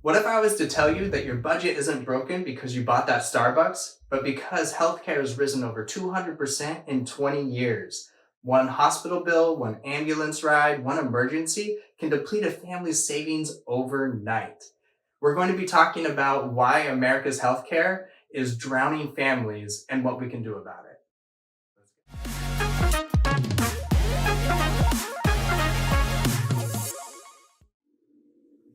What if I was to tell you that your budget isn't broken because you bought that Starbucks, but because healthcare has risen over 200% in 20 years? One hospital bill, one ambulance ride, one emergency can deplete a family's savings overnight. We're going to be talking about why America's healthcare is drowning families and what we can do about it.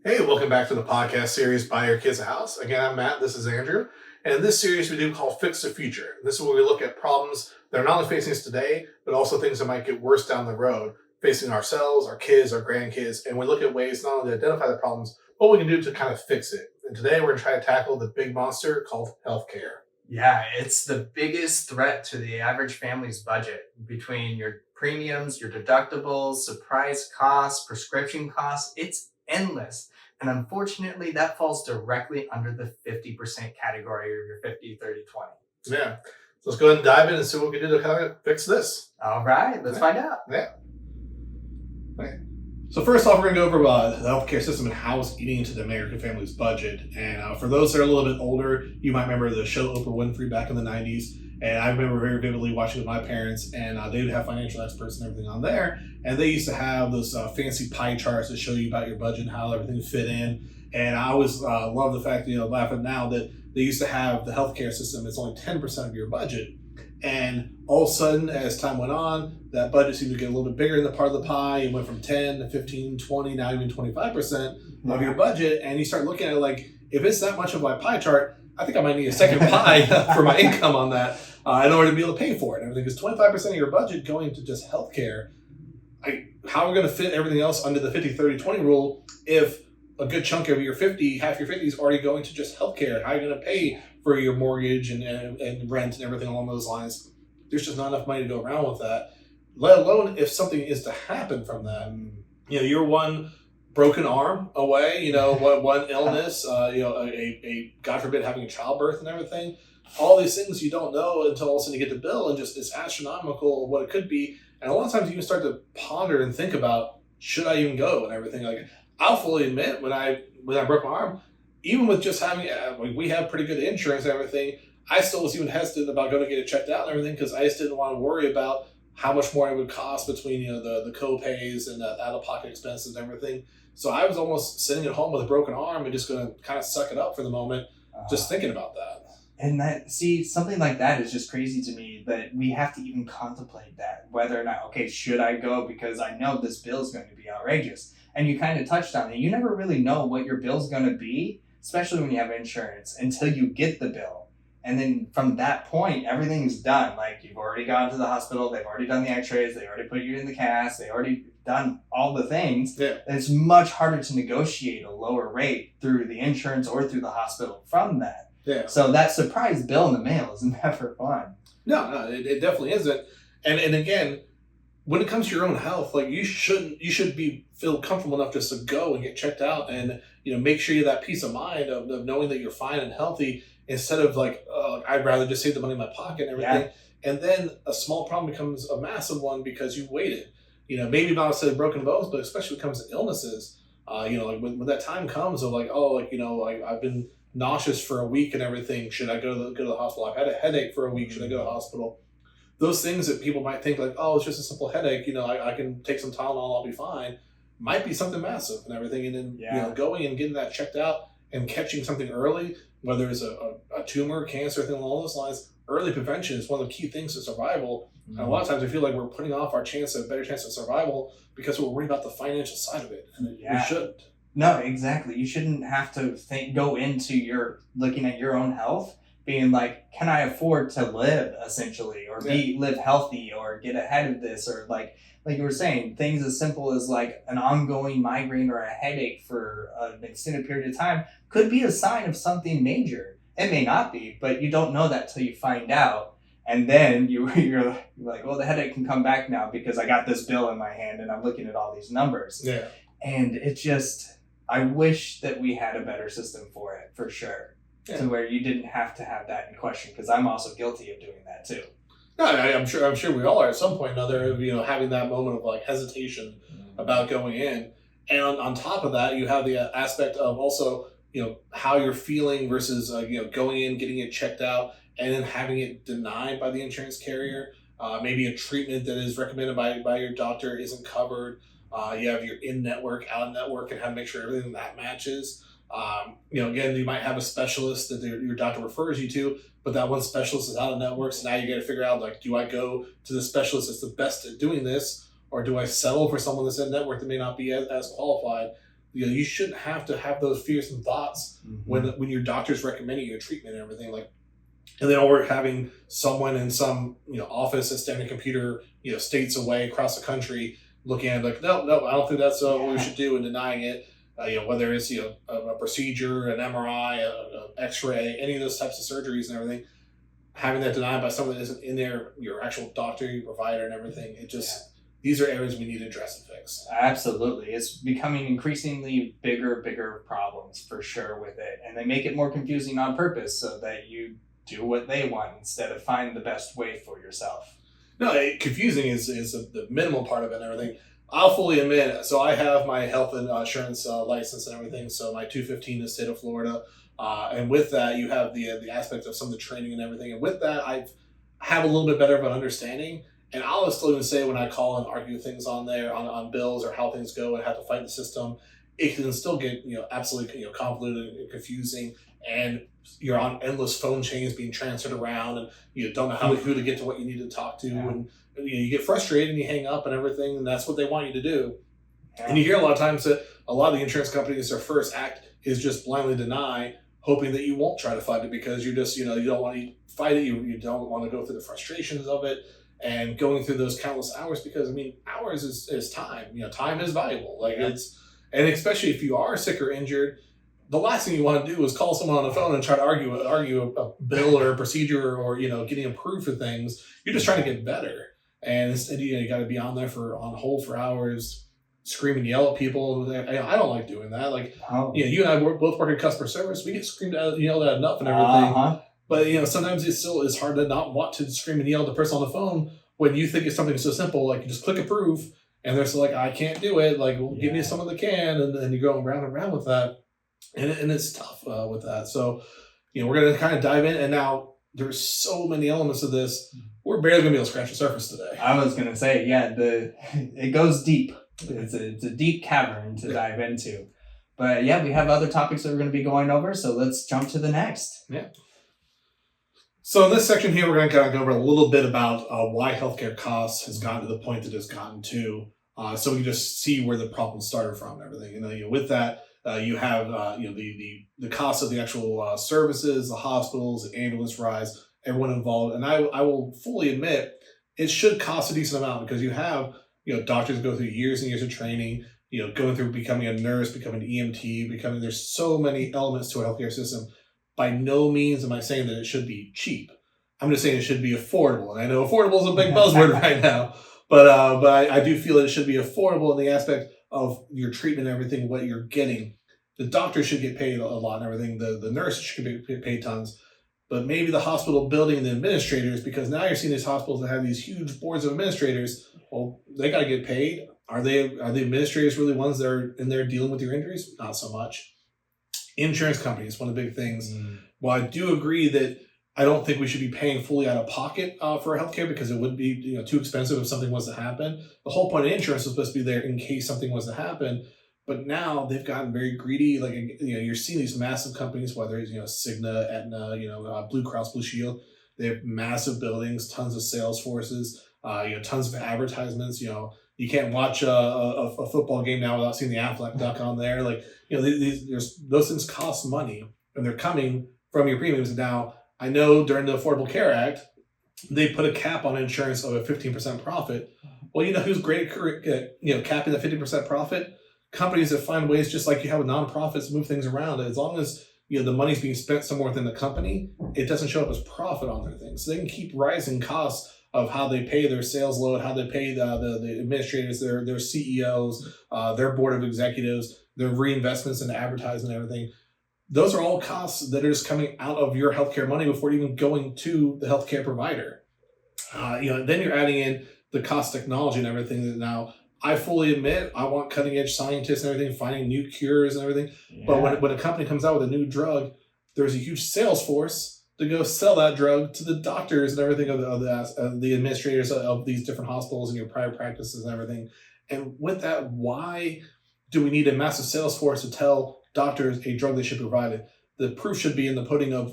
Hey, welcome back to the podcast series Buy Your Kids a House. Again, I'm Matt, this is Andrew. And in this series we do called Fix the Future. This is where we look at problems that are not only facing us today, but also things that might get worse down the road, facing ourselves, our kids, our grandkids. And we look at ways not only to identify the problems, but what we can do to kind of fix it. And today we're going to try to tackle the big monster called healthcare. Yeah, it's the biggest threat to the average family's budget between your premiums, your deductibles, surprise costs, prescription costs. It's endless. And unfortunately, that falls directly under the 50% category of your 50, 30, 20. Yeah. So let's go ahead and dive in and see what we can do to kind of fix this. All right, let's find out. Yeah. Okay. So first off, we're going to go over the healthcare system and how it's eating into the American family's budget. And for those that are a little bit older, you might remember the show Oprah Winfrey back in the 90s. And I remember very vividly watching with my parents, and they would have financial experts and everything on there. And they used to have those fancy pie charts that show you about your budget and how everything fit in. And I always love the fact, laughing now that they used to have the healthcare system, it's only 10% of your budget. And all of a sudden, as time went on, that budget seemed to get a little bit bigger in the part of the pie. It went from 10 to 15, 20, now even 25% of your budget. And you start looking at it like, if it's that much of my pie chart, I think I might need a second pie for my income on that in order to be able to pay for it. And everything is 25% of your budget going to just healthcare. How are we going to fit everything else under the 50, 30, 20 rule if a good chunk of your 50, half your 50 is already going to just healthcare? How are you going to pay for your mortgage and rent and everything along those lines? There's just not enough money to go around with that, let alone if something is to happen from that. You're one broken arm away, one illness, a God forbid having a childbirth and everything. All these things you don't know until all of a sudden you get the bill, and just it's astronomical what it could be. And a lot of times you can start to ponder and think about, should I even go and everything. Like, I'll fully admit when I broke my arm, even with just having, we have pretty good insurance and everything, I still was even hesitant about going to get it checked out and everything because I just didn't want to worry about how much more it would cost between the co-pays and the out-of-pocket expenses and everything. So I was almost sitting at home with a broken arm and just going to kind of suck it up for the moment, just thinking about that. And something like that is just crazy to me that we have to even contemplate that, whether or not, okay, should I go? Because I know this bill is going to be outrageous. And you kind of touched on it. You never really know what your bill's going to be, especially when you have insurance, until you get the bill. And then from that point, everything's done. Like, you've already gone to the hospital, they've already done the x-rays, they already put you in the cast, they already done all the things. Yeah. And it's much harder to negotiate a lower rate through the insurance or through the hospital from that. Yeah. So that surprise bill in the mail is never fun. No, it definitely isn't. And again, when it comes to your own health, like you should feel comfortable enough just to go and get checked out and make sure you have that peace of mind of knowing that you're fine and healthy, instead of like, I'd rather just save the money in my pocket and everything. Yeah. And then a small problem becomes a massive one because you waited. Maybe not instead of broken bones, but especially when it comes to illnesses. Like when that time comes of like, I've been nauseous for a week and everything. Should I go to the hospital? I've had a headache for a week. Should I go to the hospital? Those things that people might think like, oh, it's just a simple headache. I can take some Tylenol, I'll be fine. Might be something massive and everything. And then going and getting that checked out and catching something early, whether it's a tumor, cancer, thing along those lines, early prevention is one of the key things to survival. And a lot of times we feel like we're putting off our better chance of survival because we're worried about the financial side of it. And we shouldn't. No, exactly. You shouldn't have to go into looking at your own health being like, can I afford to live, essentially, or live healthy, or get ahead of this, or like you were saying, things as simple as like an ongoing migraine or a headache for an extended period of time could be a sign of something major. It may not be, but you don't know that till you find out. And then you're like, well, the headache can come back now because I got this bill in my hand and I'm looking at all these numbers. Yeah. And it just, I wish that we had a better system for it, for sure, to where you didn't have to have that in question, because I'm also guilty of doing that too. No, I'm sure we all are at some point or another, having that moment of like hesitation about going in. And on top of that, you have the aspect of also, how you're feeling versus going in, getting it checked out, and then having it denied by the insurance carrier. Maybe a treatment that is recommended by your doctor isn't covered. You have your in-network, out-of-network, and how to make sure everything that matches. Again, you might have a specialist that your doctor refers you to, but that one specialist is out of network. So now you got to figure out, like, do I go to the specialist that's the best at doing this, or do I settle for someone that's in network that may not be as qualified? You shouldn't have to have those fears and thoughts when your doctor's recommending you a treatment and everything. Like, and then we're having someone in some office that's standing a computer states away across the country looking at it like, no, I don't think that's what we should do, and denying it. Whether it's a procedure, an MRI, a X-ray, any of those types of surgeries and everything, having that denied by someone that isn't in there, your actual doctor, your provider, and everything, these are areas we need to address and fix. Absolutely. It's becoming increasingly bigger problems for sure with it. And they make it more confusing on purpose so that you do what they want instead of find the best way for yourself. No, confusing is the minimal part of it and everything. I'll fully admit, so I have my health insurance license and everything, so my 215 in the state of Florida. And with that, you have the aspect of some of the training and everything. And with that, I have a little bit better of an understanding. And I'll still even say when I call and argue things on there, on bills or how things go and how to fight the system, it can still get absolutely convoluted and confusing. And you're on endless phone chains being transferred around, and you don't know who to get to what you need to talk to. Yeah. And you get frustrated and you hang up and everything, and that's what they want you to do. Yeah. And you hear a lot of times that a lot of the insurance companies, their first act is just blindly deny, hoping that you won't try to fight it because you're just, you don't want to fight it. You don't want to go through the frustrations of it and going through those countless hours, because hours is time. Time is valuable. And especially if you are sick or injured, the last thing you want to do is call someone on the phone and try to argue a bill or a procedure or getting approved for things. You're just trying to get better. And instead, you got to be on hold for hours, scream and yell at people. I don't like doing that. You and I both work in customer service. We get yelled at enough and everything. But sometimes it still is hard to not want to scream and yell at the person on the phone when you think it's something so simple, like you just click approve, and they're still like, I can't do it. Give me someone that can, and then you go round and round with that, and it's tough with that. So, we're gonna kind of dive in, and now there's so many elements of this. We're barely gonna be able to scratch the surface today. I was gonna say, it goes deep. It's a deep cavern to dive into. But we have other topics that we're going to be going over, so let's jump to the next. Yeah. So in this section here, we're going to kind of go over a little bit about why healthcare costs has gotten to the point that it's gotten to, so we can just see where the problem started from and everything. With that, you have the cost of the actual services, the hospitals, the ambulance rides, everyone involved, and I will fully admit it should cost a decent amount because you have doctors go through years and years of training, going through becoming a nurse, becoming an EMT, there's so many elements to a healthcare system. By no means am I saying that it should be cheap. I'm just saying it should be affordable. And I know affordable is a big buzzword right now, but I do feel that it should be affordable in the aspect of your treatment and everything, what you're getting. The doctor should get paid a lot and everything. The nurse should be paid tons. But maybe the hospital building and the administrators, because now you're seeing these hospitals that have these huge boards of administrators, well, they got to get paid. Are the administrators really ones that are in there dealing with your injuries? Not so much. Insurance companies, one of the big things. While I do agree that I don't think we should be paying fully out of pocket for healthcare because it would be too expensive if something was to happen. The whole point of insurance is supposed to be there in case something was to happen. But now they've gotten very greedy. You're seeing these massive companies, whether it's Cigna, Aetna, Blue Cross Blue Shield. They have massive buildings, tons of sales forces, tons of advertisements. You can't watch a football game now without seeing the Aflac duck on there. Those things cost money, and they're coming from your premiums. Now, I know during the Affordable Care Act, they put a cap on insurance of a 15% profit. Well, who's great at capping the 50% profit? Companies that find ways, just like you have with nonprofits, to move things around. As long as the money's being spent somewhere within the company, it doesn't show up as profit on their things. So they can keep rising costs of how they pay their sales load, how they pay the administrators, their CEOs, their board of executives, their reinvestments into advertising and everything. Those are all costs that are just coming out of your healthcare money before even going to the healthcare provider. Then you're adding in the cost of technology and everything that now I fully admit I want cutting edge scientists and everything, finding new cures and everything. Yeah. But when a company comes out with a new drug, there's a huge sales force to go sell that drug to the doctors and everything of the administrators of these different hospitals and your private practices and everything. And with that, why do we need a massive sales force to tell doctors a drug they should be provided? The proof should be in the pudding of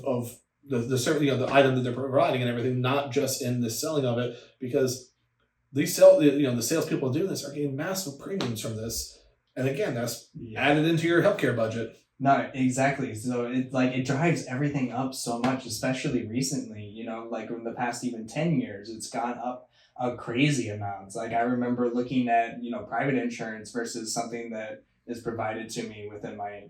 the certainly the item that they're providing and everything, not just in the selling of it, because the salespeople doing this are getting massive premiums from this, and again, that's added into your healthcare budget. No, exactly. So it drives everything up so much, especially recently. Like in the past even 10 years, it's gone up a crazy amounts. Like I remember looking at private insurance versus something that is provided to me within my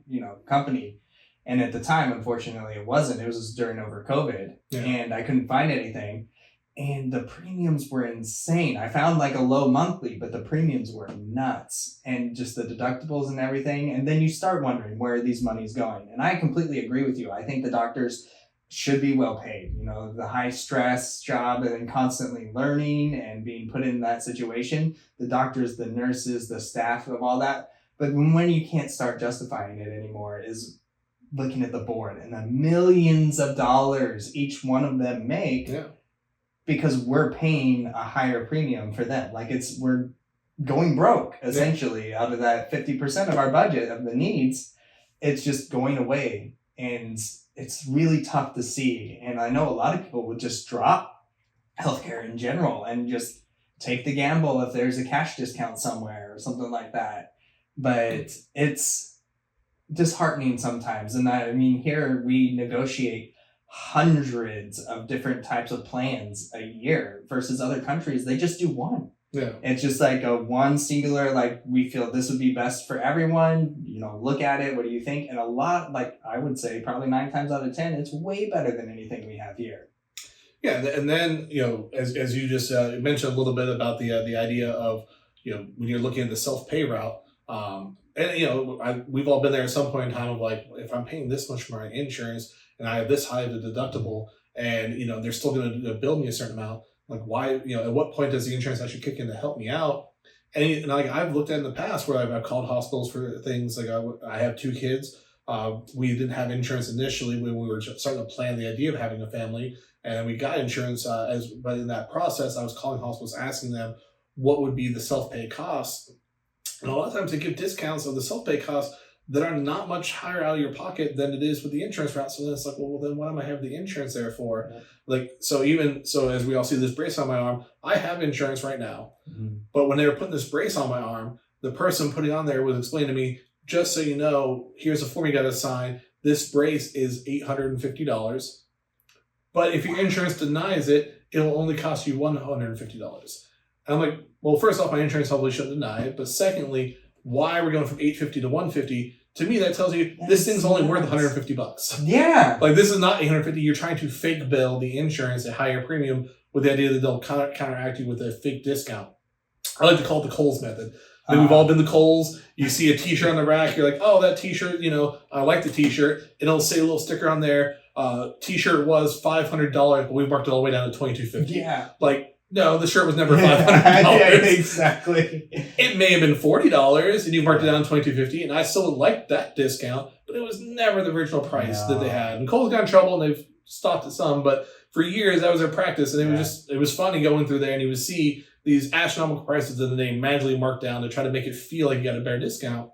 company. And at the time, unfortunately, it wasn't. It was during over COVID, and I couldn't find anything. And the premiums were insane. I found like a low monthly, but the premiums were nuts. And just the deductibles and everything. And then you start wondering where these money's going. And I completely agree with you. I think the doctors should be well paid. The high stress job and constantly learning and being put in that situation. The doctors, the nurses, the staff of all that. But when you can't start justifying it anymore is looking at the board and the millions of dollars each one of them make because we're paying a higher premium for them. Like we're going broke essentially out of that 50% of our budget of the needs. It's just going away, and it's really tough to see. And I know a lot of people would just drop healthcare in general and just take the gamble if there's a cash discount somewhere or something like that. But it's disheartening sometimes. And I mean, here we negotiate hundreds of different types of plans a year versus other countries. They just do one. Yeah. It's just like a one singular, like we feel this would be best for everyone. Look at it. What do you think? And a lot, like I would say probably 9 times out of 10, it's way better than anything we have here. Yeah. And then, as you just mentioned a little bit about the idea of, when you're looking at the self-pay route, and we've all been there at some point in time of like, if I'm paying this much for my insurance and I have this high of a deductible, and they're still going to bill me a certain amount, like why? At what point does the insurance actually kick in to help me out? And like I've looked at in the past where I've called hospitals for things like I have 2 kids. We didn't have insurance initially when we were starting to plan the idea of having a family, and then we got insurance. But in that process, I was calling hospitals asking them what would be the self-pay costs. And a lot of times they give discounts of the self-pay costs that are not much higher out of your pocket than it is with the insurance route. So then it's like, well, then what am I have the insurance there for? Yeah. Like, so as we all see this brace on my arm, I have insurance right now. Mm-hmm. But when they were putting this brace on my arm, the person putting on there was explaining to me, just so you know, here's a form you got to sign. This brace is $850. But if your insurance denies it, it'll only cost you $150. And I'm like, well, first off, my insurance probably shouldn't deny it. But secondly, why are we going from $850 to $150? To me, that tells you this thing's only worth $150. Yeah. Like, this is not $850. You're trying to fake bill the insurance at higher premium with the idea that they'll counteract you with a fake discount. I like to call it the Kohl's method. Then we've all been to Kohl's. You see a T-shirt on the rack. You're like, oh, that T-shirt, I like the T-shirt. And it'll say a little sticker on there. T-shirt was $500, but we marked it all the way down to $2,250. Yeah. Like, no, the shirt was never $500. Yeah, exactly. It may have been $40, and you marked it down to $2,250, and I still liked that discount, but it was never the original price that they had. And Kohl's got in trouble, and they've stopped it some, but for years that was their practice, and it was funny going through there, and you would see these astronomical prices that they magically marked down to try to make it feel like you got a better discount.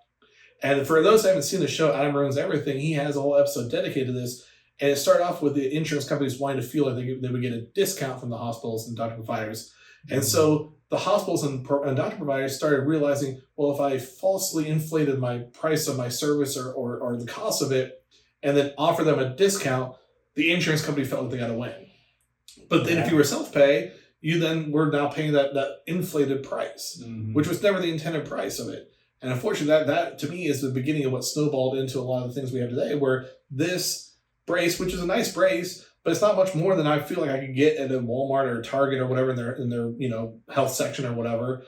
And for those who haven't seen the show, Adam Ruins Everything, he has a whole episode dedicated to this. And it started off with the insurance companies wanting to feel like they would get a discount from the hospitals and doctor providers. And so the hospitals and doctor providers started realizing, well, if I falsely inflated my price of my service or the cost of it and then offer them a discount, the insurance company felt like they got a win. But then if you were self-pay, you then were now paying that inflated price, which was never the intended price of it. And unfortunately, that to me is the beginning of what snowballed into a lot of the things we have today, where this brace, which is a nice brace, but it's not much more than I feel like I could get at a Walmart or a Target or whatever in their health section or whatever.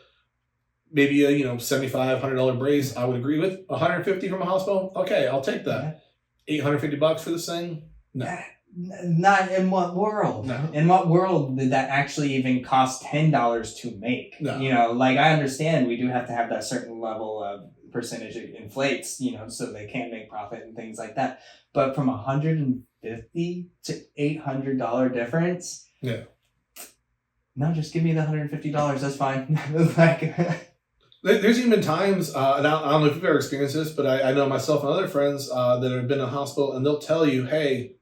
Maybe a $75, $100 brace, I would agree with. $150 from a hospital, okay, I'll take that. $850 for this thing, no. Not in what world? No. In what world did that actually even cost $10 to make? No. You know, like I understand we do have to have that certain level of percentage it inflates, you know, so they can make profit and things like that. But from $150 to $800 difference. Yeah. No, just give me the $150. That's fine. Like, there's even been times, and I don't know if you've ever experienced this, but I know myself and other friends that have been in a hospital, and they'll tell you, hey,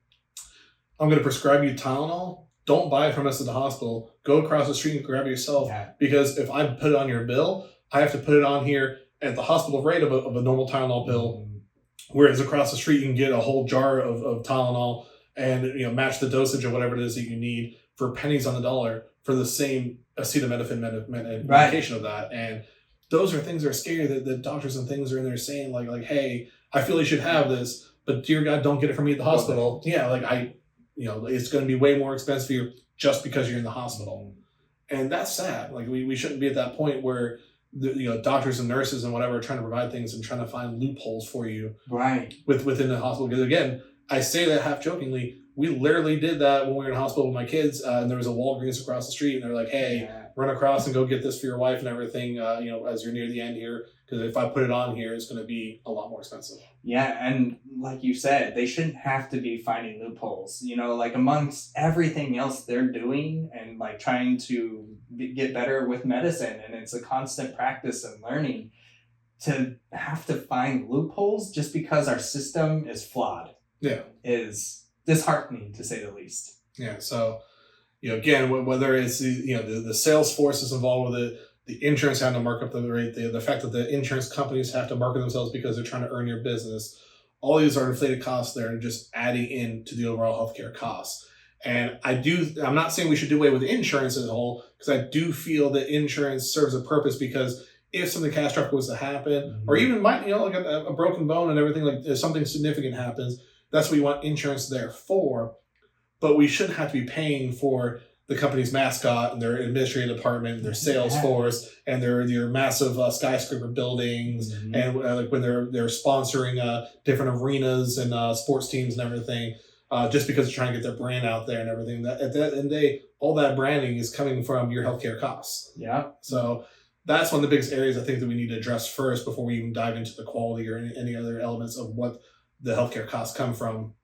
I'm going to prescribe you Tylenol. Don't buy it from us at the hospital. Go across the street and grab it yourself. Yeah. Because if I put it on your bill, I have to put it on here at the hospital rate of a normal Tylenol pill. Whereas across the street, you can get a whole jar of Tylenol and, you know, match the dosage of whatever it is that you need for pennies on the dollar for the same acetaminophen medication of that. And those are things that are scary that the doctors and things are in there saying like, hey, I feel you should have this, but dear God, don't get it from me at the hospital. Yeah, like it's going to be way more expensive for you just because you're in the hospital. And that's sad. Like we shouldn't be at that point where doctors and nurses and whatever are trying to provide things and trying to find loopholes for you within the hospital. Because again, I say that half jokingly. We literally did that when we were in hospital with my kids, and there was a Walgreens across the street, and they're like, hey, run across and go get this for your wife and everything, as you're near the end here, because if I put it on here, it's going to be a lot more expensive. Yeah, and like you said, they shouldn't have to be finding loopholes, like amongst everything else they're doing and like trying to get better with medicine, and it's a constant practice and learning. To have to find loopholes just because our system is flawed is disheartening, to say the least. Yeah, so again, whether it's the sales force is involved with it, the insurance having to mark up the rate, the fact that the insurance companies have to market themselves because they're trying to earn your business, all these are inflated costs that are just adding into the overall healthcare costs. And I'm not saying we should do away with insurance as a whole, because I do feel that insurance serves a purpose, because if something catastrophic was to happen, or even like a broken bone and everything, like if something significant happens, that's what you want insurance there for. But we shouldn't have to be paying for the company's mascot and their administrative department, and their sales force, and their massive skyscraper buildings, and like when they're sponsoring different arenas and sports teams and everything, just because they're trying to get their brand out there and everything. That at the end of the day, all that branding is coming from your healthcare costs. Yeah. So that's one of the biggest areas I think that we need to address first before we even dive into the quality or any other elements of what the healthcare costs come from.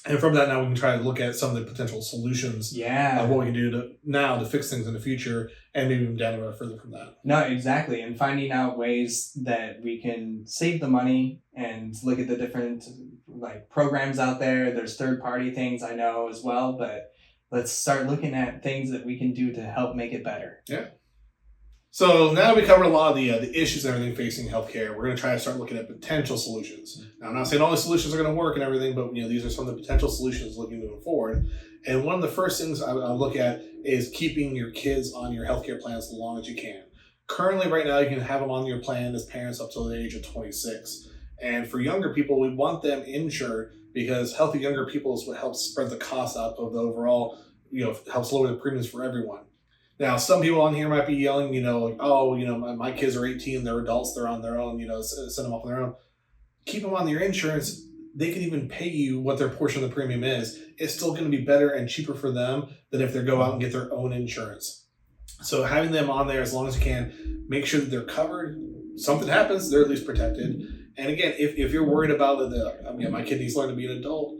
And from that, now we can try to look at some of the potential solutions of what we can do to fix things in the future, and maybe even down the road further from that. No, exactly. And finding out ways that we can save the money and look at the different programs out there. There's third-party things I know as well, but let's start looking at things that we can do to help make it better. Yeah. So now that we covered a lot of the issues and everything facing healthcare, we're going to try to start looking at potential solutions. Now, I'm not saying all the solutions are going to work and everything, but these are some of the potential solutions looking moving forward. And one of the first things I look at is keeping your kids on your healthcare plans as long as you can. Currently, right now, you can have them on your plan as parents up till the age of 26. And for younger people, we want them insured, because healthy younger people is what helps spread the cost out of the overall, helps lower the premiums for everyone. Now, some people on here might be yelling, my kids are 18, they're adults, they're on their own, send them off on their own. Keep them on your insurance. They can even pay you what their portion of the premium is. It's still going to be better and cheaper for them than if they go out and get their own insurance. So having them on there as long as you can, make sure that they're covered. Something happens, they're at least protected. And again, if you're worried about my kid needs to learn to be an adult,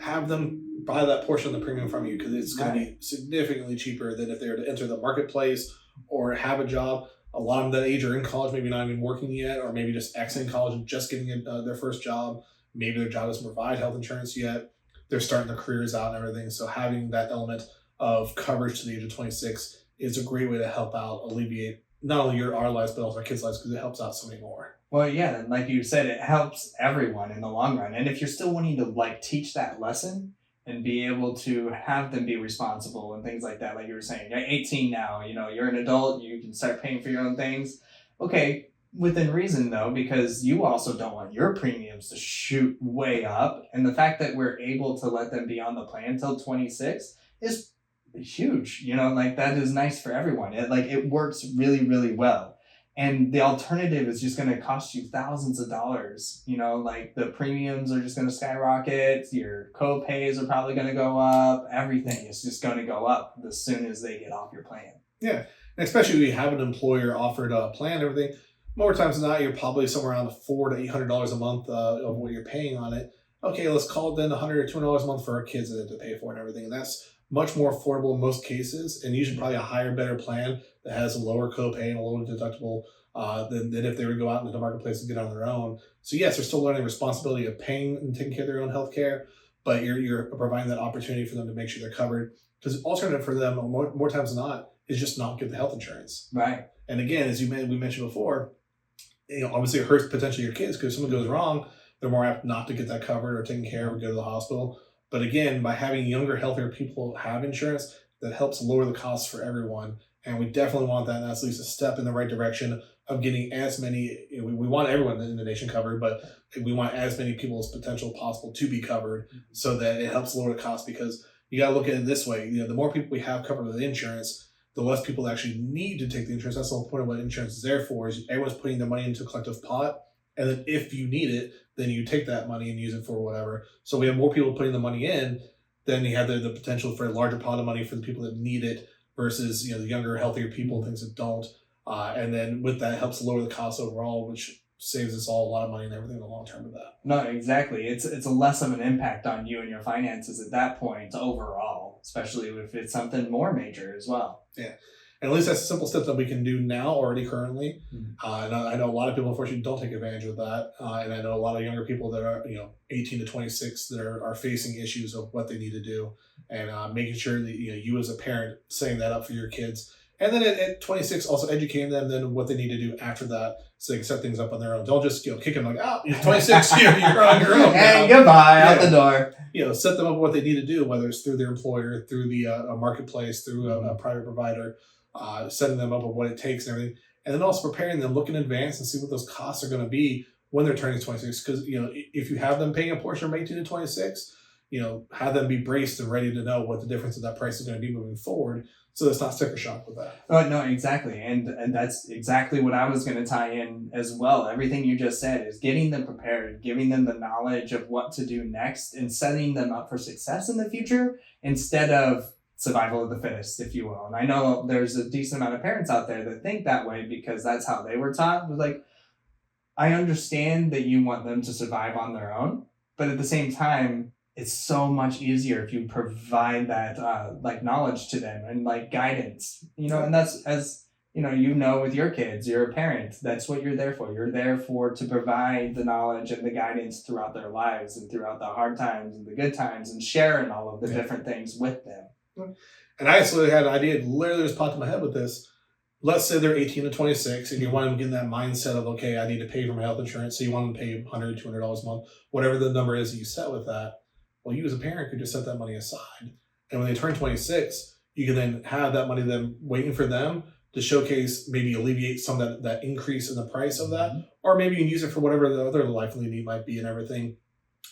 have them buy that portion of the premium from you, because it's going to be significantly cheaper than if they were to enter the marketplace or have a job. A lot of them that age are in college, maybe not even working yet, or maybe just exiting college and just getting their first job. Maybe their job doesn't provide health insurance yet. They're starting their careers out and everything. So having that element of coverage to the age of 26 is a great way to help out, alleviate not only our lives, but also our kids' lives, because it helps out so many more. Well, yeah, like you said, it helps everyone in the long run. And if you're still wanting to teach that lesson and be able to have them be responsible and things like that, like you were saying, you're 18 now, you're an adult, you can start paying for your own things. Okay, within reason though, because you also don't want your premiums to shoot way up. And the fact that we're able to let them be on the plan till 26 is huge. That is nice for everyone. It works really, really well. And the alternative is just going to cost you thousands of dollars. Like the premiums are just going to skyrocket. Your co-pays are probably going to go up. Everything is just going to go up as soon as they get off your plan. Yeah. And especially if you have an employer offered a plan and everything, more times than not, you're probably somewhere around $400 to $800 a month of what you're paying on it. Okay, let's call it then $100 or $200 a month for our kids that have to pay for and everything. And that's much more affordable in most cases, and usually probably a higher, better plan that has a lower copay and a lower deductible than if they would go out into the marketplace and get on their own. So yes, they're still learning the responsibility of paying and taking care of their own health care, but you're providing that opportunity for them to make sure they're covered. Because the alternative for them, more times than not, is just not get the health insurance. Right. And again, as we mentioned before, obviously it hurts potentially your kids because if something goes wrong, they're more apt not to get that covered or taken care of or go to the hospital. But again, by having younger, healthier people have insurance, that helps lower the costs for everyone. And we definitely want that. And that's at least a step in the right direction of getting as many, we want everyone in the nation covered, but we want as many people as potential possible to be covered so that it helps lower the cost, because you got to look at it this way. The more people we have covered with insurance, the less people actually need to take the insurance. That's the whole point of what insurance is there for, is everyone's putting their money into a collective pot. And then if you need it, then you take that money and use it for whatever. So we have more people putting the money in, then you have the potential for a larger pot of money for the people that need it versus the younger, healthier people, things that don't. And then with that, it helps lower the cost overall, which saves us all a lot of money and everything in the long term of that. No, exactly. It's a less of an impact on you and your finances at that point overall, especially if it's something more major as well. Yeah. And at least that's a simple step that we can do now already currently. And I know a lot of people, unfortunately, don't take advantage of that. And I know a lot of younger people that are, 18 to 26 that are facing issues of what they need to do, and making sure that, you as a parent setting that up for your kids. And then at 26, also educating them then what they need to do after that so they can set things up on their own. Don't just, kick them like, oh, you're 26, you're on your own. And goodbye, out the door. Set them up what they need to do, whether it's through their employer, through the a marketplace, through a private provider. Setting them up with what it takes and everything, and then also preparing them, look in advance and see what those costs are going to be when they're turning 26. Because if you have them paying a portion from 18 to 26, have them be braced and ready to know what the difference of that price is going to be moving forward, so it's not sticker shock with that. Oh no, exactly, and that's exactly what I was going to tie in as well. Everything you just said is getting them prepared, giving them the knowledge of what to do next, and setting them up for success in the future instead of survival of the fittest, if you will. And I know there's a decent amount of parents out there that think that way because that's how they were taught. But like, I understand that you want them to survive on their own, but at the same time, it's so much easier if you provide that knowledge to them and guidance, and that's, as with your kids, you're a parent, that's what you're there for. You're there to provide the knowledge and the guidance throughout their lives and throughout the hard times and the good times, and sharing all of the different things with them. And I actually had an idea, it literally just popped in my head with this. Let's say they're 18 to 26 and you want them to get in that mindset of, okay, I need to pay for my health insurance. So you want them to pay $100, $200 a month, whatever the number is that you set with that. Well, you as a parent could just set that money aside. And when they turn 26, you can then have that money then waiting for them to showcase, maybe alleviate some of that increase in the price of that. Or maybe you can use it for whatever the other life need might be and everything.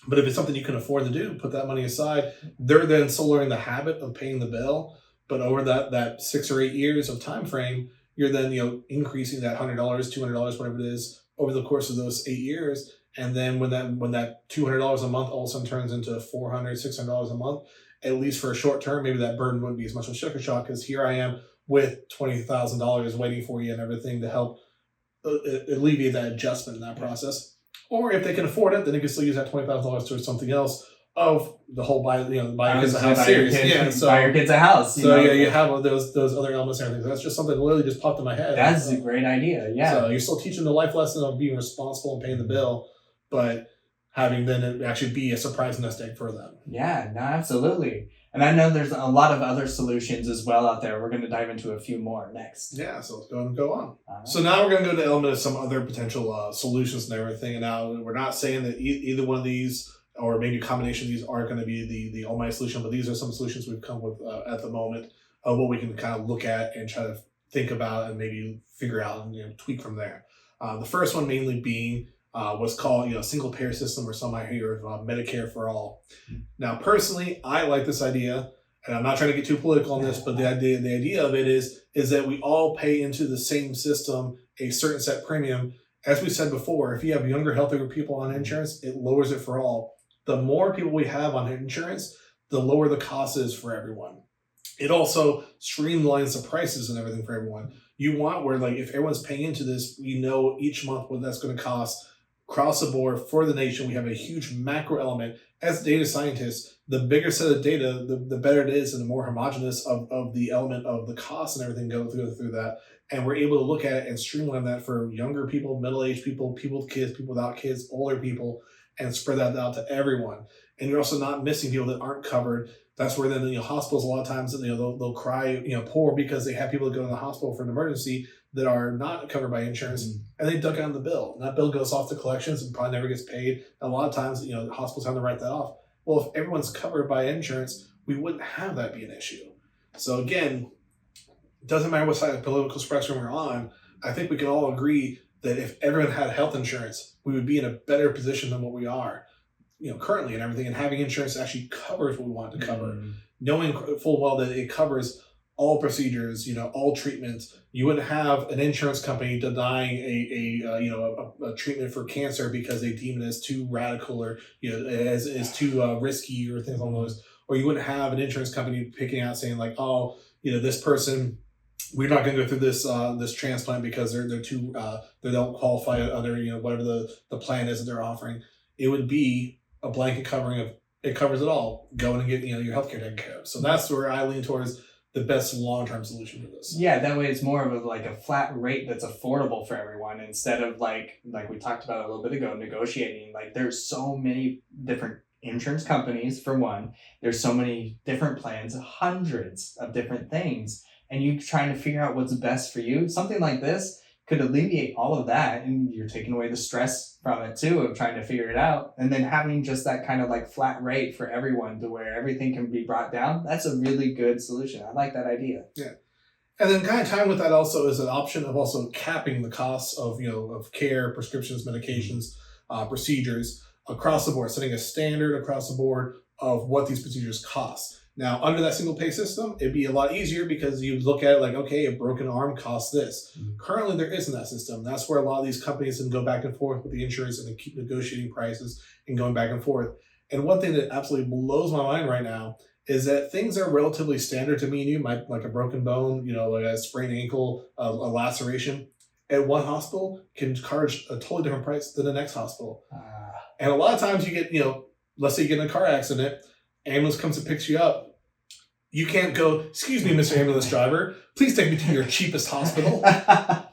But if it's something you can afford to do, put that money aside. They're then still learning the habit of paying the bill. But over that 6 or 8 years of time frame, you're then increasing that $100, $200, whatever it is, over the course of those 8 years. And then when that $200 a month all of a sudden turns into $400, $600 a month, at least for a short term, maybe that burden wouldn't be as much of a sticker shock, because here I am with $20,000 waiting for you and everything to help alleviate that adjustment in that process. Or if they can afford it, then they can still use that $20,000 towards something else of the whole buy your kids a house series. Buy your kids a house. You have those other elements and everything. That's just something that literally just popped in my head. That's a great idea. Yeah. So you're still teaching the life lesson of being responsible and paying the bill, but having then it actually be a surprise nest egg for them. Yeah, no, absolutely. And I know there's a lot of other solutions as well out there. We're going to dive into a few more next. Yeah, so let's go on. So now we're going to go to the element of some other potential solutions and everything. And now we're not saying that either one of these, or maybe a combination of these, are going to be the almighty solution, but these are some solutions we've come with at the moment of what we can kind of look at and try to think about and maybe figure out and tweak from there. The first one mainly being what's called single payer system, or some I hear of Medicare for all. Now, personally, I like this idea, and I'm not trying to get too political on this, but the idea of it is that we all pay into the same system a certain set premium. As we said before, if you have younger, healthier people on insurance, it lowers it for all. The more people we have on insurance, the lower the cost is for everyone. It also streamlines the prices and everything for everyone. You want where, like, if everyone's paying into this, we know each month what that's going to cost across the board for the nation. We have a huge macro element. As data scientists, the bigger set of data, the better it is, and the more homogeneous of the element of the cost and everything go through that. And we're able to look at it and streamline that for younger people, middle-aged people, people with kids, people without kids, older people, and spread that out to everyone. And you're also not missing people that aren't covered. That's where then, hospitals a lot of times, they'll cry, poor because they have people that go to the hospital for an emergency that are not covered by insurance, and they duck out the bill. And that bill goes off to collections and probably never gets paid. And a lot of times, hospitals have to write that off. Well, if everyone's covered by insurance, we wouldn't have that be an issue. So again, it doesn't matter what side of the political spectrum we're on. I think we can all agree that if everyone had health insurance, we would be in a better position than what we are, currently and everything. And having insurance actually covers what we want to cover, knowing full well that it covers all procedures, all treatments. You wouldn't have an insurance company denying a treatment for cancer because they deem it as too radical or as too risky or things along those. Or you wouldn't have an insurance company picking out saying like, oh, this person, we're not going to go through this transplant because they're too they don't qualify under whatever the plan is that they're offering. It would be a blanket covering of it covers it all. Go and get your healthcare taken care of. So that's where I lean towards the best long-term solution for this. Yeah, that way it's more of a flat rate that's affordable for everyone instead of like we talked about a little bit ago, negotiating. Like there's so many different insurance companies for one. There's so many different plans, hundreds of different things, and you trying to figure out what's best for you. Something like this could alleviate all of that, and you're taking away the stress from it too of trying to figure it out. And then having just that kind of flat rate for everyone to where everything can be brought down, that's a really good solution. I like that idea. Yeah. And then kind of tying with that also is an option of also capping the costs of care, prescriptions, medications, procedures across the board, setting a standard across the board of what these procedures cost. Now, under that single pay system, it'd be a lot easier because you look at it like, okay, a broken arm costs this. Currently, there isn't that system. That's where a lot of these companies can go back and forth with the insurance and they keep negotiating prices and going back and forth. And one thing that absolutely blows my mind right now is that things are relatively standard to me and you, like a broken bone, like a sprained ankle, a laceration, at one hospital can charge a totally different price than the next hospital. And a lot of times you get, let's say you get in a car accident, ambulance comes and picks you up. You can't go, excuse me, Mr. Ambulance Driver, please take me to your cheapest hospital.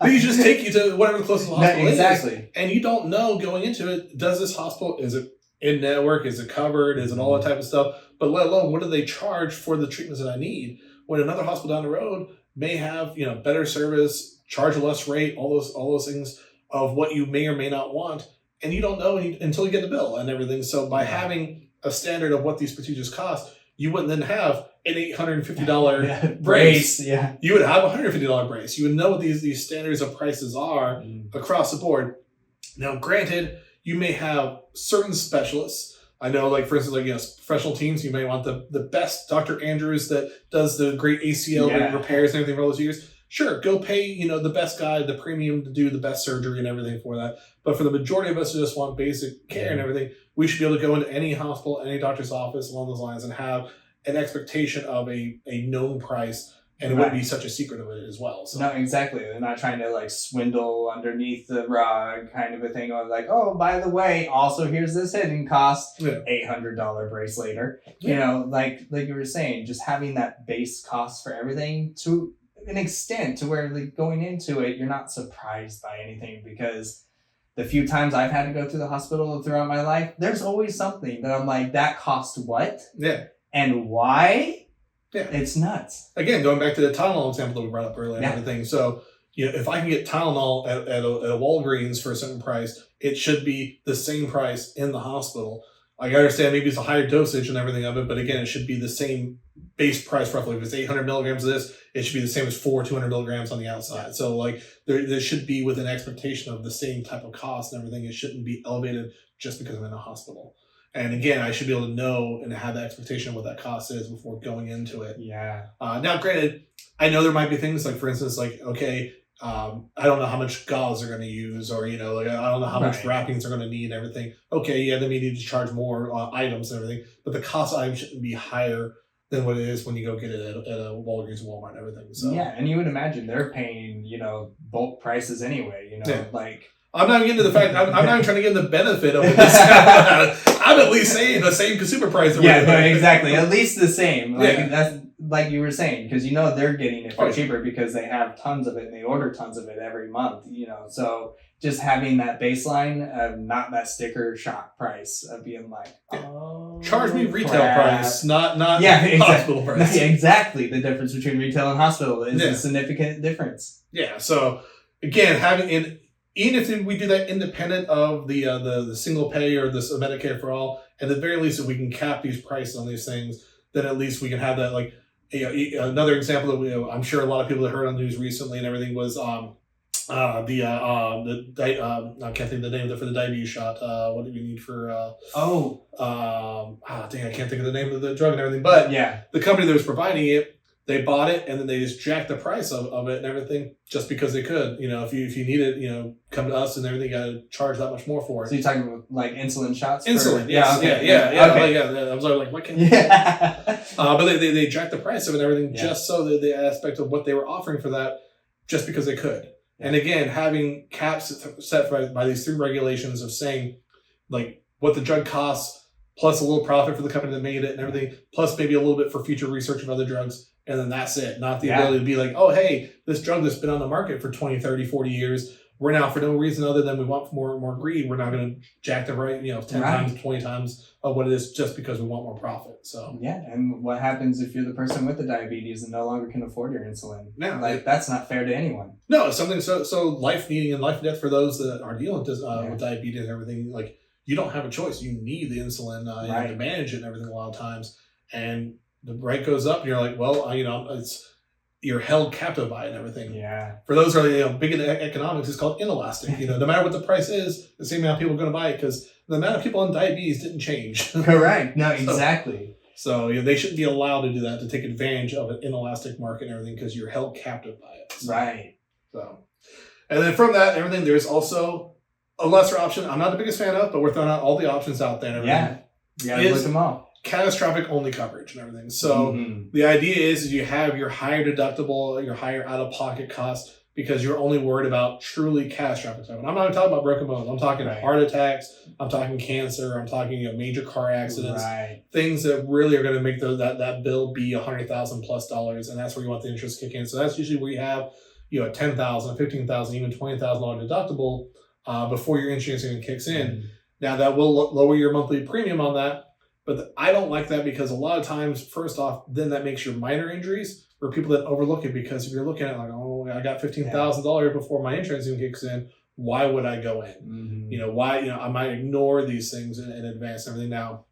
They just take you to whatever the closest hospital is. And you don't know going into it, does this hospital, is it in network, is it covered, is it all that type of stuff? But let alone, what do they charge for the treatments that I need? When another hospital down the road may have, better service, charge a less rate, all those things of what you may or may not want. And you don't know until you get the bill and everything. So by having a standard of what these procedures cost, you wouldn't then have an $850 brace. Yeah. You would have a $150 brace. You would know what these standards of prices are across the board. Now, granted, you may have certain specialists. I know, for instance, professional teams, you may want the best Dr. Andrews that does the great ACL repairs and everything for all those years. Sure, go pay, the best guy, the premium to do the best surgery and everything for that. But for the majority of us who just want basic care and everything, we should be able to go into any hospital, any doctor's office along those lines and have an expectation of a known price. And it wouldn't be such a secret of it as well. So. No, exactly. They're not trying to swindle underneath the rug kind of a thing. Or oh, by the way, also here's this hidden cost, $800 brace later. Like you were saying, just having that base cost for everything to an extent to where going into it, you're not surprised by anything because the few times I've had to go to the hospital throughout my life, there's always something that I'm like, that cost what? Yeah. And why? Yeah. It's nuts. Again, going back to the Tylenol example that we brought up earlier and everything. So, if I can get Tylenol at a Walgreens for a certain price, it should be the same price in the hospital. I understand maybe it's a higher dosage and everything of it, but again, it should be the same base price roughly. If it's 800 milligrams of this, it should be the same as 200 milligrams on the outside. So there should be with an expectation of the same type of cost and everything. It shouldn't be elevated just because I'm in a hospital. And again, I should be able to know and have the expectation of what that cost is before going into it. Yeah. Now, granted, I know there might be things for instance, I don't know how much gauze they're going to use, or like I don't know how much Right. wrappings they're going to need and everything. Okay, yeah, then we need to charge more items and everything, but the cost of items shouldn't be higher than what it is when you go get it at a Walgreens, Walmart, and everything. So Yeah, and you would imagine they're paying, bulk prices anyway, Yeah. like I'm not getting to the fact. I'm not even trying to get the benefit of a discount. I'm at least saying the same consumer price. yeah, no, exactly. At least the same. Like Yeah. that's like you were saying, because they're getting it Oh, for yeah. cheaper because they have tons of it and they order tons of it every month. So just having that baseline of not that sticker shock price of being like, oh, Charge me retail crap. price, not Yeah, hospital price. exactly. The difference between retail and hospital is Yeah. a significant difference. Yeah. So again, even if we do that independent of the single pay or this Medicare for all, at the very least, if we can cap these prices on these things, then at least we can have that. Like another example that I'm sure a lot of people have heard on the news recently and everything was I can't think of the name of it for the diabetes shot. What do we need for dang, I can't think of the name of the drug and everything. But Yeah. the company that was providing it, they bought it and then they just jacked the price of it and everything just because they could. If you need it, come to us and everything. You got to charge that much more for So it. you're talking about like insulin shots? Insulin, Yeah. yes, Okay. yeah. Okay. Yeah. I was like, what can? Yeah. But they jacked the price of it and everything Yeah. just so that the aspect of what they were offering for that, just because they could. And again, having caps set by these 3 regulations of saying, like, what the drug costs, plus a little profit for the company that made it and everything, plus maybe a little bit for future research of other drugs, and then that's it. Not the ability to be like, oh, hey, this drug that's been on the market for 20, 30, 40 years, we're now, for no reason other than we want more greed, we're not going to jack the right, 10 times, 20 times of what it is just because we want more profit. So Yeah, and what happens if you're the person with the diabetes and no longer can afford your insulin? Yeah. Like, that's not fair to anyone. no, it's something so life needing and life and death for those that are dealing with Yeah. with diabetes and everything. Like, you don't have a choice. You need the insulin Right. to manage it and everything a lot of times. And the rate goes up, and you're like, well, you're held captive by it and everything. Yeah. For those who are big in economics, it's called inelastic. No matter what the price is, the same amount of people are going to buy it because the amount of people on diabetes didn't change. Correct. No, exactly. So they shouldn't be allowed to do that, to take advantage of an inelastic market and everything because you're held captive by it. So, Right. So, and then from that, everything, there's also a lesser option. I'm not the biggest fan of, but we're throwing out all the options out there and everything. Yeah. You gotta Is- look them up. Catastrophic only coverage and everything. So Mhm. the idea is you have your higher deductible, your higher out-of-pocket cost because you're only worried about truly catastrophic stuff. And I'm not even talking about broken bones. I'm talking Right. heart attacks. I'm talking cancer. I'm talking major car accidents. Right. Things that really are going to make that bill be $100,000 plus dollars, and that's where you want the interest to kick in. So that's usually where you have a $10,000, $15,000, even $20,000 deductible before your insurance even kicks in. Mhm. Now that will lower your monthly premium on that, but I don't like that because a lot of times, first off, then that makes your minor injuries or people that overlook it because if you're looking at like, oh, I got $15,000 before my insurance even kicks in, why would I go in? Mhm. Why I might ignore these things in advance and everything. Now,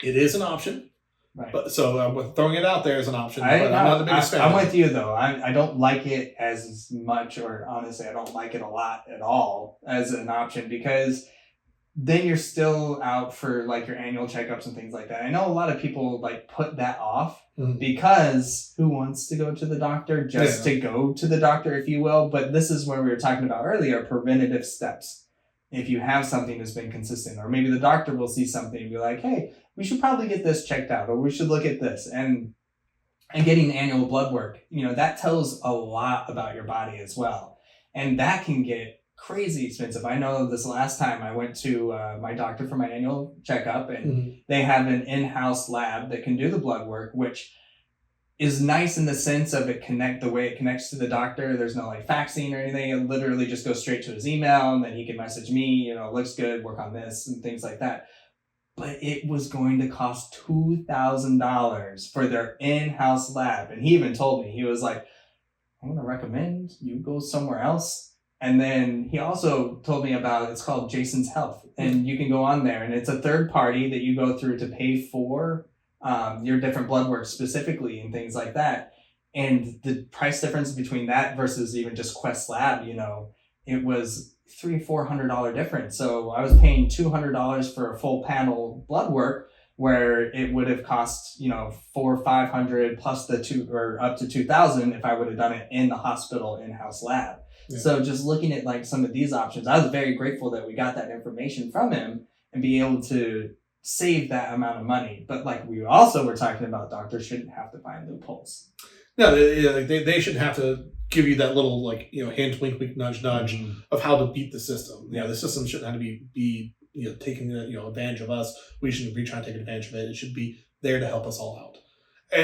it is an option, Right. but so throwing it out there as an option. I, but I'm not the biggest fan. I'm of it. with you though. I don't like it as much, or honestly, I don't like it a lot at all as an option because then you're still out for like your annual checkups and things like that. I know a lot of people like put that off Mhm. because who wants to go to the doctor just to go to the doctor, if you will? But this is where we were talking about earlier, preventative steps. If you have something that's been consistent, or maybe the doctor will see something and be like, hey, we should probably get this checked out, or we should look at this. And getting annual blood work, that tells a lot about your body as well. And that can get crazy expensive. I know this last time I went to my doctor for my annual checkup, and Mhm. they have an in-house lab that can do the blood work, which is nice in the sense of the way it connects to the doctor. There's no like faxing or anything. It literally just goes straight to his email, and then he can message me, looks good, work on this and things like that. But it was going to cost $2,000 for their in-house lab. And he even told me, he was like, I'm going to recommend you go somewhere else. And then he also told me about, it's called Jason's Health. And you can go on there, and it's a third party that you go through to pay for your different blood work specifically and things like that. And the price difference between that versus even just Quest Lab, it was $300-400 difference. So I was paying $200 for a full panel blood work, where it would have cost $400 or $500 plus the two, or up to $2,000 if I would have done it in the hospital in-house lab. Yeah. So just looking at like some of these options, I was very grateful that we got that information from him and be able to save that amount of money. But like we also were talking about, doctors shouldn't have to find loopholes. No, they shouldn't have to give you that little like hand wink wink nudge nudge of how to beat the system. Yeah. The system shouldn't have to be taking advantage of us. We shouldn't be trying to take advantage of it. It should be there to help us all out.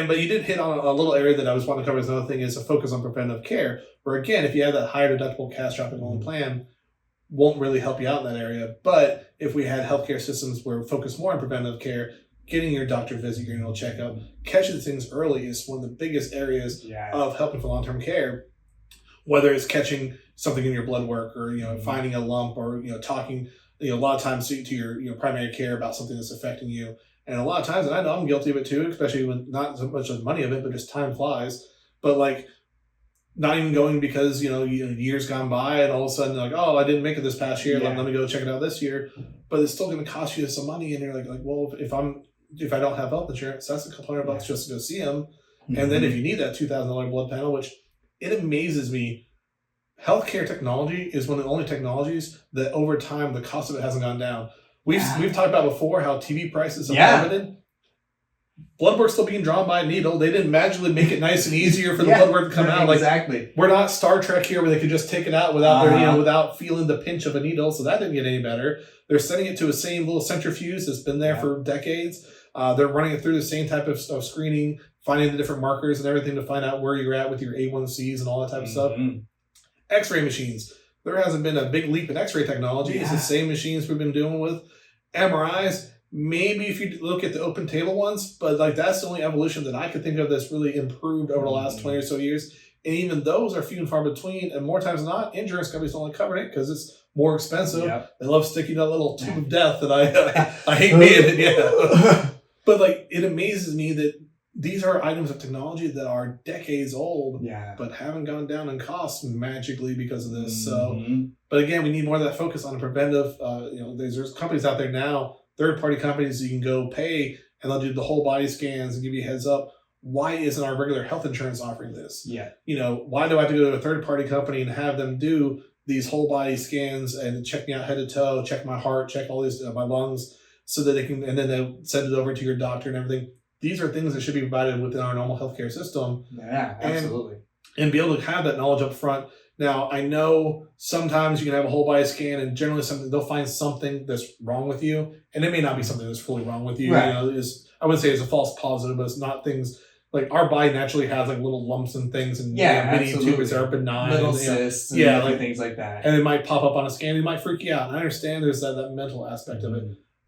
But you did hit on a little area that I was wanting to cover as another thing is a focus on preventive care. Where again, if you have that higher deductible catastrophic only plan, won't really help you out in that area. But if we had healthcare systems where we focus more on preventive care, getting your doctor visit, your annual checkup, catching things early is one of the biggest areas of helping for long-term care. Whether it's catching something in your blood work or finding a lump or talking a lot of times to your primary care about something that's affecting you. And a lot of times, and I know I'm guilty of it too, especially when not so much of the money of it, but just time flies. But like, not even going because years gone by, and all of a sudden like, oh, I didn't make it this past year. Let me go check it out this year. But it's still going to cost you some money, and you're like, well, if I don't have health insurance, that's a couple $100 just to go see him. And then if you need that $2,000 blood panel, which it amazes me, healthcare technology is one of the only technologies that over time the cost of it hasn't gone down. We've talked about before how TV prices have plummeted. Blood work's still being drawn by a needle. They didn't magically make it nice and easier for the blood work to come out. Exactly. We're not Star Trek here where they could just take it out without without feeling the pinch of a needle. So that didn't get any better. They're sending it to a same little centrifuge that's been there for decades. They're running it through the same type of screening, finding the different markers and everything to find out where you're at with your A1Cs and all that type of stuff. X-ray machines. There hasn't been a big leap in X-ray technology. It's the same machines we've been dealing with. MRIs, maybe if you look at the open table ones, but like that's the only evolution that I could think of that's really improved over the last 20 or so years. And even those are few and far between. And more times than not, insurance companies don't like covering it because it's more expensive. They love sticking that little tube of death that I hate being in. But like it amazes me that these are items of technology that are decades old, but haven't gone down in cost magically because of this. So, but again, we need more of that focus on preventive. There's companies out there now, third-party companies you can go pay, and they'll do the whole body scans and give you a heads up. Why isn't our regular health insurance offering this? Why do I have to go to a third-party company and have them do these whole body scans and check me out head to toe, check my heart, check all these my lungs, so that they can, and then they'll send it over to your doctor and everything. These are things that should be provided within our normal healthcare system. Yeah, absolutely. And be able to have that knowledge up front. Now, I know sometimes you can have a whole body scan and generally they'll find something that's wrong with you. And it may not be something that's fully wrong with you. Right. I wouldn't say it's a false positive, but it's not things like our body naturally has like little lumps and things and mini tumors that are benign. Little cysts and like things like that. And it might pop up on a scan. It might freak you out. And I understand there's that mental aspect of it.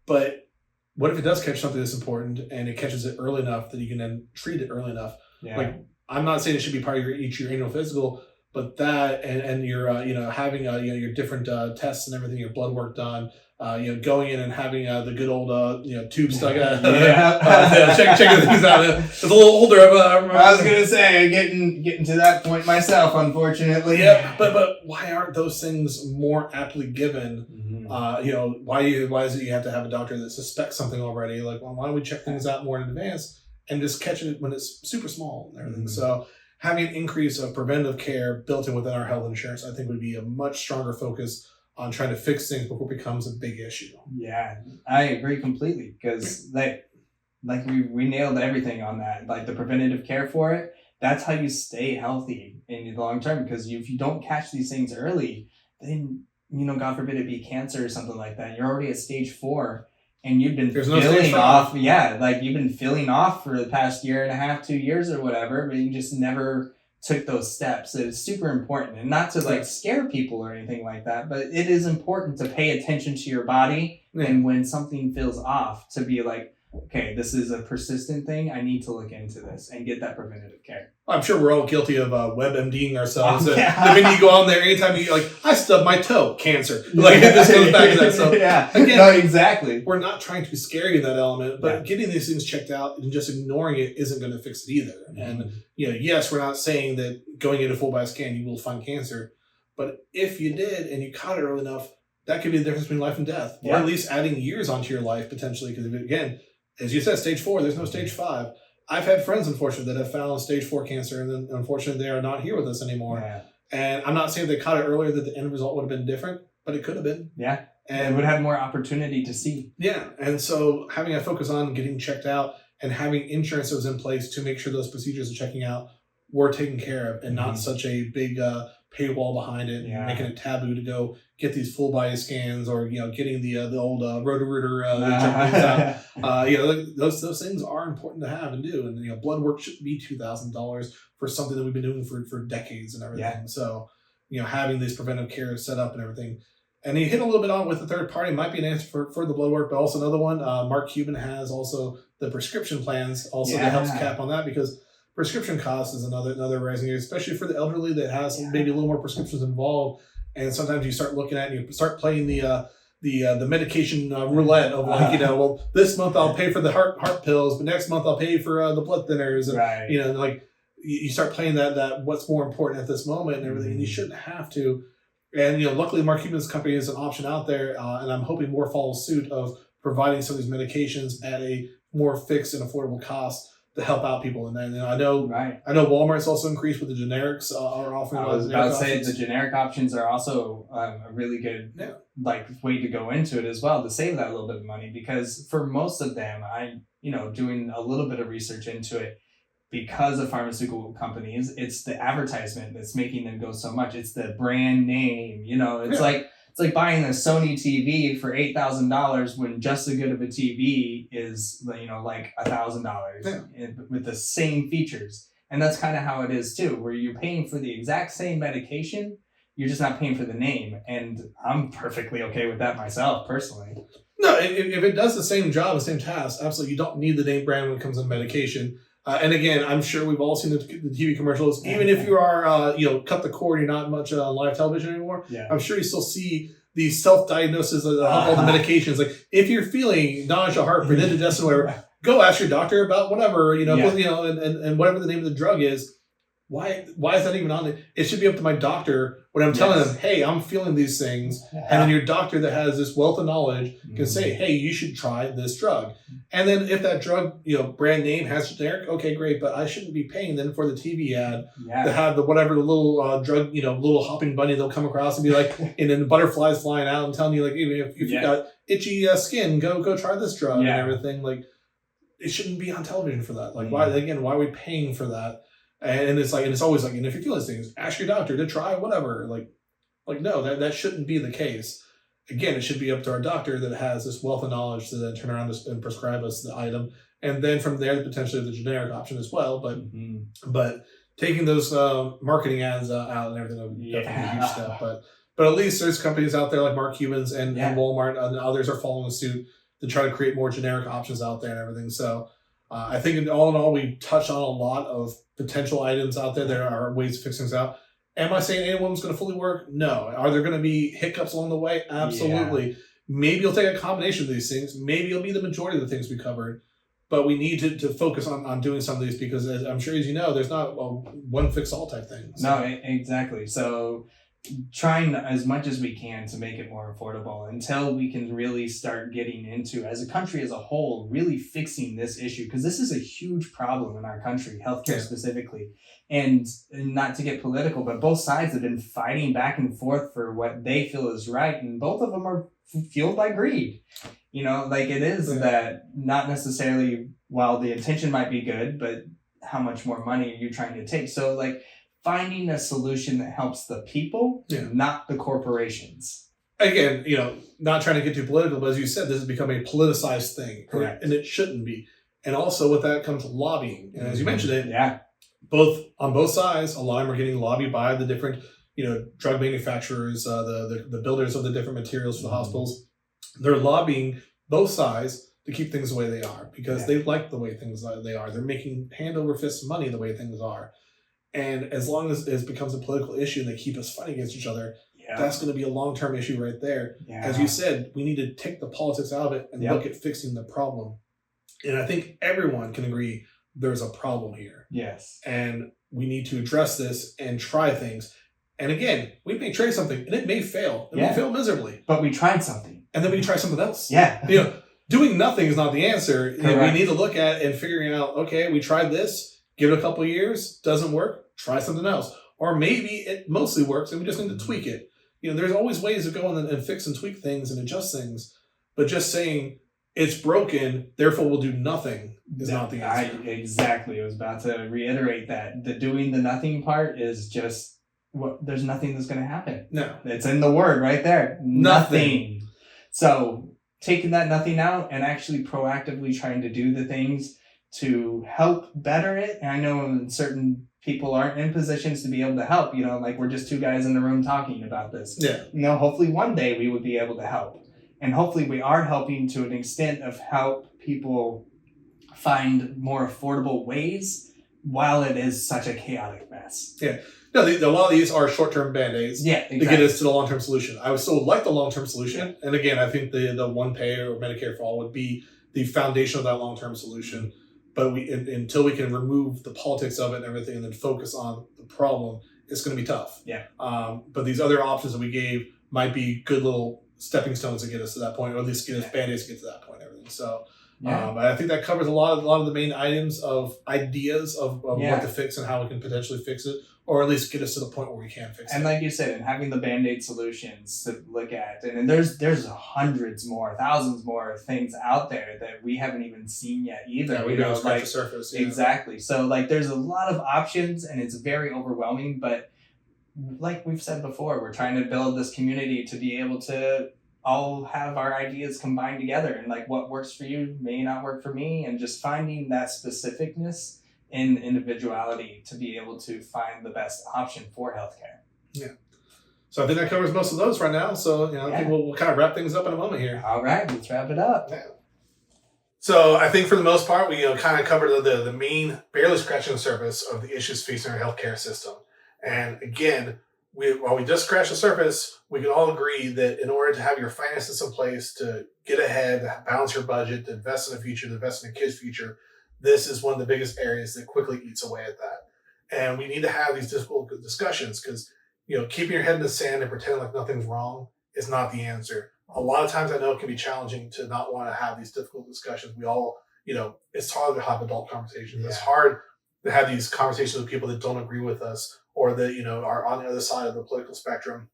But what if it does catch something that's important and it catches it early enough that you can then treat it early enough? Like, I'm not saying it should be part of your annual physical, but that and your having your different tests and everything, your blood work done, going in and having the good old tube stuck checking things out. It's a little older. I was gonna say getting to that point myself, unfortunately. But why aren't those things more aptly given? Why is it you have to have a doctor that suspects something already? Like, well, why don't we check things out more in advance and just catch it when it's super small and everything? So having an increase of preventive care built in within our health insurance, I think would be a much stronger focus on trying to fix things before it becomes a big issue. Yeah, I agree completely because we nailed everything on that. Like the preventative care for it, that's how you stay healthy in the long term. Because if you don't catch these things early, then God forbid it be cancer or something like that. You're already at stage 4, and you've been filling off. You've been filling off for the past year and a half, 2 years or whatever, but you just never took those steps. So it's super important, and not to scare people or anything like that, but it is important to pay attention to your body, and when something feels off, to be like, okay, this is a persistent thing. I need to look into this and get that preventative care. I'm sure we're all guilty of WebMDing ourselves. The minute you go on there, anytime you I stubbed my toe, cancer. This goes back to that. So again, exactly. We're not trying to scare you in that element, but getting these things checked out and just ignoring it isn't going to fix it either. And yes, we're not saying that going into full body scan you will find cancer, but if you did and you caught it early enough, that could be the difference between life and death, or at least adding years onto your life potentially. Because again, as you said, stage 4, there's no stage 5. I've had friends, unfortunately, that have found stage 4 cancer, and then unfortunately they are not here with us anymore. And I'm not saying if they caught it earlier that the end result would have been different, but it could have been. Yeah. And And would have more opportunity to see. yeah, and so having a focus on getting checked out and having insurance that was in place to make sure those procedures of checking out were taken care of, and not such a big paywall behind it, and making it taboo to go get these full body scans, or getting the old Roto-Rooter out. Those things are important to have and do, and blood work shouldn't be $2,000 for something that we've been doing for decades and everything. Yeah. So having this preventive care set up and everything. And you hit a little bit on with the third party might be an answer for the blood work, but also another one. Mark Cuban has also the prescription plans also that helps cap on that, because prescription costs is another rising area, especially for the elderly that has maybe a little more prescriptions involved. And sometimes you start looking at and you start playing the medication roulette of well, this month I'll pay for the heart pills, but next month I'll pay for the blood thinners, and right. You start playing that what's more important at this moment and everything. And you shouldn't have to. And luckily, Mark Cuban's company is an option out there, and I'm hoping more follow suit of providing some of these medications at a more fixed and affordable cost to help out people. And then I know Walmart's also increased with the generics are offering. I was about to say the generic options are also a really good way to go into it as well, to save that little bit of money, because for most of them, I doing a little bit of research into it. Because of pharmaceutical companies, it's the advertisement that's making them go so much. It's the brand name, it's like buying a Sony TV for $8,000 when just as good of a TV is, like $1,000 with the same features. And that's kind of how it is too, where you're paying for the exact same medication, you're just not paying for the name. And I'm perfectly okay with that myself, personally. No, if it does the same job, the same task, absolutely, you don't need the name brand when it comes to medication. And again, I'm sure we've all seen the TV commercials. Even if you are, cut the cord, you're not much on live television anymore. Yeah. I'm sure you still see these self-diagnoses of all the medications. Like, if you're feeling nausea, heartburn, indigestion, whatever, go ask your doctor about whatever, and whatever the name of the drug is. Why is that even on it? It should be up to my doctor when I'm telling them, hey, I'm feeling these things. Yeah. And then your doctor that has this wealth of knowledge can say, hey, you should try this drug. And then if that drug, brand name has generic, okay, great. But I shouldn't be paying then for the TV ad to have the little drug, little hopping bunny they'll come across and be like, and then the butterflies flying out and telling you, like, if you got itchy skin, go try this drug and everything. Like, it shouldn't be on television for that. Like, why are we paying for that? And it's always like, and if you feel these things, ask your doctor to try whatever. Like no, that shouldn't be the case. Again, it should be up to our doctor that has this wealth of knowledge to then turn around and prescribe us the item, and then from there potentially the generic option as well. But taking those marketing ads out and everything would definitely be a huge step. But at least there's companies out there like Mark Cuban's and Walmart and others are following suit to try to create more generic options out there and everything. So. I think in all, we touched on a lot of potential items out there. There are ways to fix things out. Am I saying any one's going to fully work? No. Are there going to be hiccups along the way? Absolutely. Yeah. Maybe you'll take a combination of these things. Maybe it'll be the majority of the things we covered. But we need to focus on doing some of these, because as I'm sure as you know, there's not one fix all type thing. So. No, exactly. So trying as much as we can to make it more affordable until we can really start getting into, as a country as a whole, really fixing this issue, because this is a huge problem in our country, healthcare specifically. And not to get political, but both sides have been fighting back and forth for what they feel is right, and both of them are fueled by greed. It is that not necessarily, while the intention might be good, but how much more money are you trying to take? So finding a solution that helps the people, not the corporations. Again, not trying to get too political, but as you said, this has become a politicized thing. Correct. And it shouldn't be. And also with that comes lobbying. And as you mentioned it, on both sides, a lot of them are getting lobbied by the different, drug manufacturers, the builders of the different materials for the hospitals. They're lobbying both sides to keep things the way they are, because they like the way things they are. They're making hand over fist money the way things are. And as long as it becomes a political issue and they keep us fighting against each other, that's going to be a long-term issue right there. Yeah. As you said, we need to take the politics out of it and look at fixing the problem. And I think everyone can agree there's a problem here. Yes. And we need to address this and try things. And again, we may try something and it may fail. It may fail miserably. But we tried something. And then we try something else. Yeah. Doing nothing is not the answer. We need to look at and figuring out, okay, we tried this. Give it a couple of years, doesn't work, try something else. or maybe it mostly works and we just need to tweak it. There's always ways to go in and fix and tweak things and adjust things, but just saying it's broken, therefore we'll do nothing is not the answer. Exactly. I was about to reiterate that. The doing the nothing part is just there's nothing that's going to happen. No. It's in the word right there. Nothing. So taking that nothing out and actually proactively trying to do the things to help better it. And I know certain people aren't in positions to be able to help, like we're just two guys in the room talking about this. Yeah. Hopefully one day we would be able to help. And hopefully we are helping to an extent of help people find more affordable ways while it is such a chaotic mess. Yeah. No, a lot of these are short-term Band-Aids exactly. to get us to the long-term solution. I would still like the long-term solution. And again, I think the one payer or Medicare for all would be the foundation of that long-term solution. But until we can remove the politics of it and everything and then focus on the problem, it's going to be tough. Yeah. But these other options that we gave might be good little stepping stones to get us to that point, or at least get us Band-Aids to get to that point and everything. So I think that covers a lot of the main items of ideas of what to fix and how we can potentially fix it, or at least get us to the point where we can fix it. And like you said, and having the Band-Aid solutions to look at. And there's hundreds more, thousands more things out there that we haven't even seen yet either. Yeah, we don't scratch the surface. Yeah. Exactly. So there's a lot of options and it's very overwhelming, but like we've said before, we're trying to build this community to be able to all have our ideas combined together, and what works for you may not work for me, and just finding that specificness in individuality to be able to find the best option for healthcare. Yeah. So I think that covers most of those right now. So, I think we'll kind of wrap things up in a moment here. All right, let's wrap it up. Yeah. So I think for the most part, we kind of covered the main, barely scratching the surface of the issues facing our healthcare system. And again, while we just scratched the surface, we can all agree that in order to have your finances in place, to get ahead, to balance your budget, to invest in the future, to invest in the kids' future, this is one of the biggest areas that quickly eats away at that. And we need to have these difficult discussions because, keeping your head in the sand and pretending like nothing's wrong is not the answer. A lot of times I know it can be challenging to not want to have these difficult discussions. We all, it's hard to have adult conversations. Yeah. It's hard to have these conversations with people that don't agree with us or that, are on the other side of the political spectrum.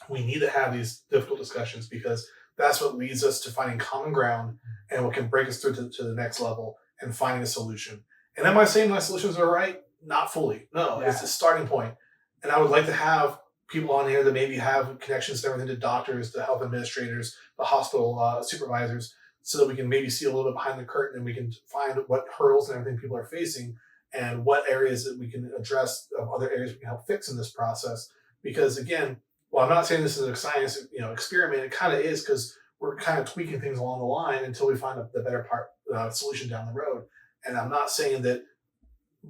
We need to have these difficult discussions because that's what leads us to finding common ground and what can break us through to the next level and finding a solution. And am I saying my solutions are right? Not fully. No, It's a starting point. And I would like to have people on here that maybe have connections to everything, to doctors, to health administrators, the hospital supervisors, so that we can maybe see a little bit behind the curtain and we can find what hurdles and everything people are facing and what areas that we can address, other areas we can help fix in this process. Because again, while I'm not saying this is a science experiment, it kind of is because we're kind of tweaking things along the line until we find the better solution down the road. And I'm not saying that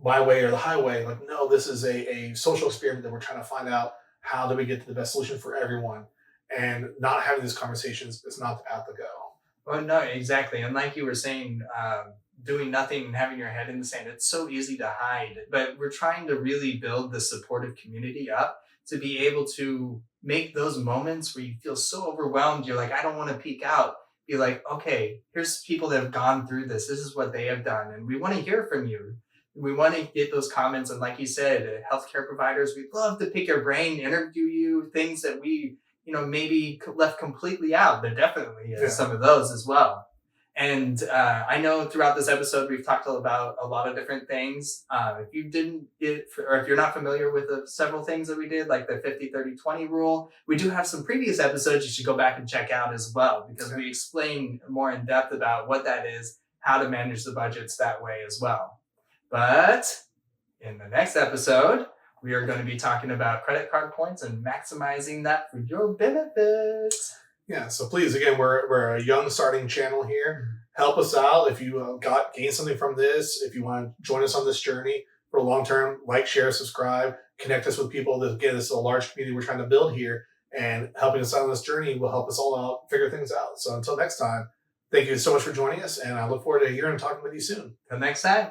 my way or the highway, no, this is a social experiment that we're trying to find out how do we get to the best solution for everyone. And not having these conversations is not the path to go. Well, no, exactly. And like you were saying, doing nothing and having your head in the sand, it's so easy to hide. But we're trying to really build the supportive community up to be able to make those moments where you feel so overwhelmed. You're like, I don't want to peek out. Be like, okay, here's people that have gone through this. This is what they have done. And we want to hear from you. We want to get those comments. And like you said, healthcare providers, we'd love to pick your brain, interview you, things that we, maybe left completely out. There definitely is some of those as well. And I know throughout this episode, we've talked about a lot of different things. If you didn't get, or if you're not familiar with the several things that we did, like the 50-30-20 rule, we do have some previous episodes you should go back and check out as well, because we explain more in depth about what that is, how to manage the budgets that way as well. But in the next episode, we are going to be talking about credit card points and maximizing that for your benefits. Yeah, so please, again, we're a young starting channel here. Help us out if you gained something from this. If you want to join us on this journey for long term, like, share, subscribe, connect us with people. That, again, this is a large community we're trying to build here, and helping us out on this journey will help us all out figure things out. So until next time, thank you so much for joining us, and I look forward to hearing and talking with you soon. Until next time.